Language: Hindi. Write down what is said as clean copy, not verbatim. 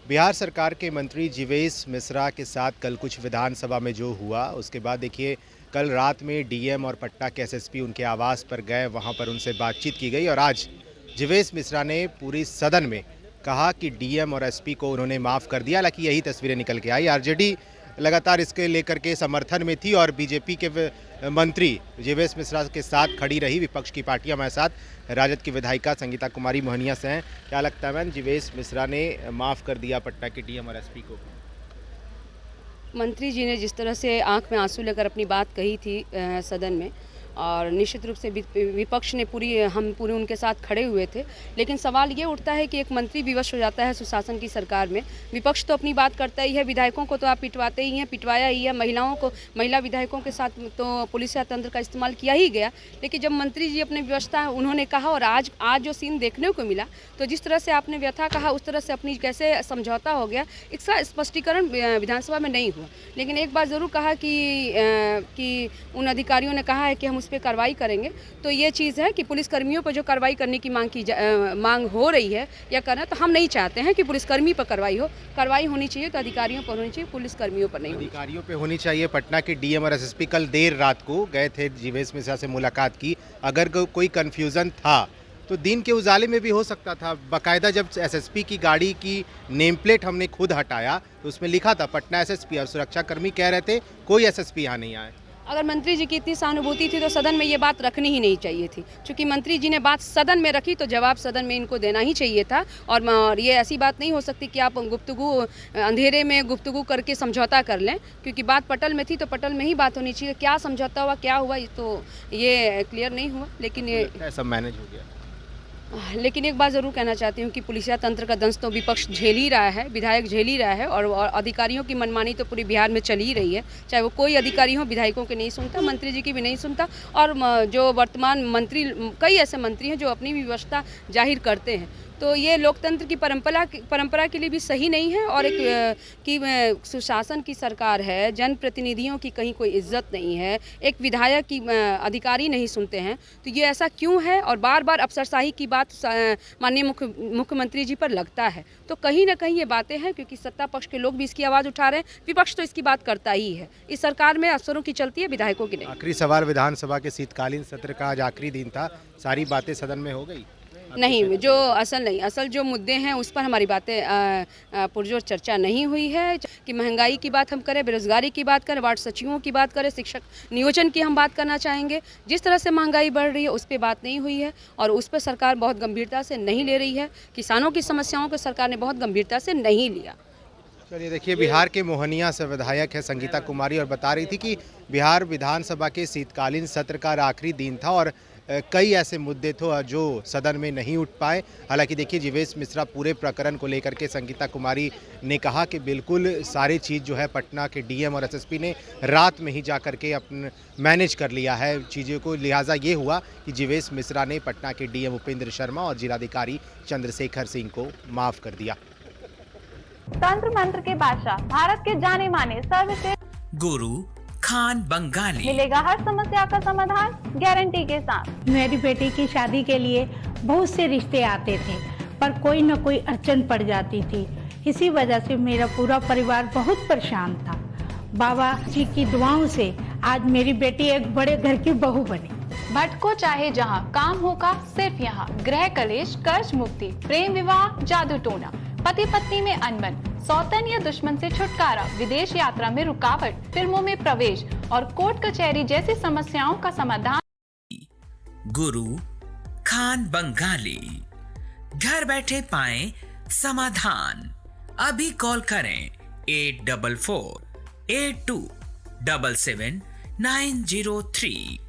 बिहार सरकार के मंत्री जीवेश मिश्रा के साथ कल कुछ विधानसभा में जो हुआ उसके बाद देखिए कल रात में डीएम और पटना के एसएसपी उनके आवास पर गए, वहां पर उनसे बातचीत की गई और आज जीवेश मिश्रा ने पूरी सदन में कहा कि डीएम और एसपी को उन्होंने माफ़ कर दिया। हालांकि यही तस्वीरें निकल के आई। आरजेडी लगातार इसके लेकर के समर्थन में थी और बीजेपी के मंत्री जीवेश मिश्रा के साथ खड़ी रही। विपक्ष की पार्टियां हमारे साथ राजद की विधायिका संगीता कुमारी मोहनिया से हैं। क्या लगता है मैम, जीवेश मिश्रा ने माफ़ कर दिया पटना के डीएम और एसपी को? मंत्री जी ने जिस तरह से आंख में आंसू लेकर अपनी बात कही थी सदन में, और निश्चित रूप से विपक्ष ने हम पूरे उनके साथ खड़े हुए थे। लेकिन सवाल ये उठता है कि एक मंत्री विवश हो जाता है सुशासन की सरकार में। विपक्ष तो अपनी बात करता ही है, विधायकों को तो आप पिटवाते ही हैं, पिटवाया ही है। महिला विधायकों के साथ तो पुलिस या तंत्र का इस्तेमाल किया ही गया। लेकिन जब मंत्री जी अपनी व्यवस्था उन्होंने कहा और आज जो सीन देखने को मिला, तो जिस तरह से आपने व्यथा कहा उस तरह से अपनी कैसे समझौता हो गया, इसका स्पष्टीकरण विधानसभा में नहीं हुआ। लेकिन एक बात ज़रूर कहा कि उन अधिकारियों ने कहा है कि हम पे कार्रवाई करेंगे। तो ये चीज़ है कि पुलिसकर्मियों पर जो कार्रवाई करने की मांग हो रही है या करना, तो हम नहीं चाहते हैं कि पुलिसकर्मी पर कार्रवाई होनी चाहिए तो अधिकारियों पर होनी चाहिए, पुलिसकर्मियों पर नहीं। अधिकारियों पे होनी चाहिए। पटना के डीएम और एसएसपी कल देर रात को गए थे, जीवेश मिश्रा से मुलाकात की। अगर कोई कन्फ्यूज़न था तो दिन के उजाले में भी हो सकता था। बाकायदा जब एसएसपी की गाड़ी की नेम प्लेट हमने खुद हटाया तो उसमें लिखा था पटना एसएसपी, और सुरक्षाकर्मी कह रहे थे कोई एसएसपी यहाँ नहीं आए। अगर मंत्री जी की इतनी सहानुभूति थी तो सदन में ये बात रखनी ही नहीं चाहिए थी। क्योंकि मंत्री जी ने बात सदन में रखी तो जवाब सदन में इनको देना ही चाहिए था। और ये ऐसी बात नहीं हो सकती कि आप अंधेरे में गुफ्तगू करके समझौता कर लें। क्योंकि बात पटल में थी तो पटल में ही बात होनी चाहिए। क्या समझौता हुआ, क्या हुआ, तो ये क्लियर नहीं हुआ। लेकिन ये सब मैनेज हो गया। लेकिन एक बात ज़रूर कहना चाहती हूँ कि पुलिसिया तंत्र का दंश तो विपक्ष झेल ही रहा है, विधायक झेल ही रहा है, और अधिकारियों की मनमानी तो पूरे बिहार में चल ही रही है। चाहे वो कोई अधिकारी हो, विधायकों की नहीं सुनता, मंत्री जी की भी नहीं सुनता। और जो वर्तमान मंत्री, कई ऐसे मंत्री हैं जो अपनी व्यवस्था जाहिर करते हैं। तो ये लोकतंत्र की परंपरा के लिए भी सही नहीं है। और सुशासन की सरकार है, जनप्रतिनिधियों की कहीं कोई इज्जत नहीं है, एक विधायक की अधिकारी नहीं सुनते हैं। तो ये ऐसा क्यों है? और बार बार अफसरशाही की बात माननीय मुख्यमंत्री जी पर लगता है। तो कहीं ना कहीं ये बातें हैं, क्योंकि सत्ता पक्ष के लोग भी इसकी आवाज़ उठा रहे हैं, विपक्ष तो इसकी बात करता ही है। इस सरकार में अफसरों की चलती है, विधायकों की नहीं। आखिरी सवाल, विधानसभा के शीतकालीन सत्र का आज आखिरी दिन था, सारी बातें सदन में हो गई? नहीं, असल जो मुद्दे हैं उस पर हमारी बातें पुरजोर चर्चा नहीं हुई है। कि महंगाई की बात हम करें, बेरोजगारी की बात करें, वार्ड सचिवों की बात करें, शिक्षक नियोजन की हम बात करना चाहेंगे। जिस तरह से महंगाई बढ़ रही है उस पर बात नहीं हुई है और उस पर सरकार बहुत गंभीरता से नहीं ले रही है। किसानों की समस्याओं को सरकार ने बहुत गंभीरता से नहीं लिया। चलिए देखिए, बिहार के मोहनिया से विधायक है संगीता कुमारी और बता रही थी कि बिहार विधानसभा के शीतकालीन सत्र का आखिरी दिन था और कई ऐसे मुद्दे थे जो सदन में नहीं उठ पाए। हालांकि देखिए, जीवेश मिश्रा पूरे प्रकरण को लेकर के संगीता कुमारी ने कहा कि बिल्कुल सारी चीज़ जो है पटना के डीएम और एसएसपी ने रात में ही जा कर के अपने मैनेज कर लिया है चीज़ों को। लिहाजा ये हुआ कि जीवेश मिश्रा ने पटना के डीएम उपेंद्र शर्मा और जिलाधिकारी चंद्रशेखर सिंह को माफ़ कर दिया। तंत्र मंत्र के बादशाह, भारत के जाने माने सर्वश्रेष्ठ गुरु खान बंगाली, मिलेगा हर समस्या का समाधान गारंटी के साथ। मेरी बेटी की शादी के लिए बहुत से रिश्ते आते थे, पर कोई न कोई अड़चन पड़ जाती थी। इसी वजह से मेरा पूरा परिवार बहुत परेशान था। बाबा जी की दुआओं से आज मेरी बेटी एक बड़े घर की बहू बनी। भटको चाहे जहां, काम होगा सिर्फ यहाँ। गृह कलेश, कर्ज मुक्ति, प्रेम विवाह, जादू टोना, पति पत्नी में अनबन, सौतन या दुश्मन से छुटकारा, विदेश यात्रा में रुकावट, फिल्मों में प्रवेश और कोर्ट कचहरी जैसी समस्याओं का समाधान। गुरु खान बंगाली, घर बैठे पाएं समाधान। अभी कॉल करें 8448277903।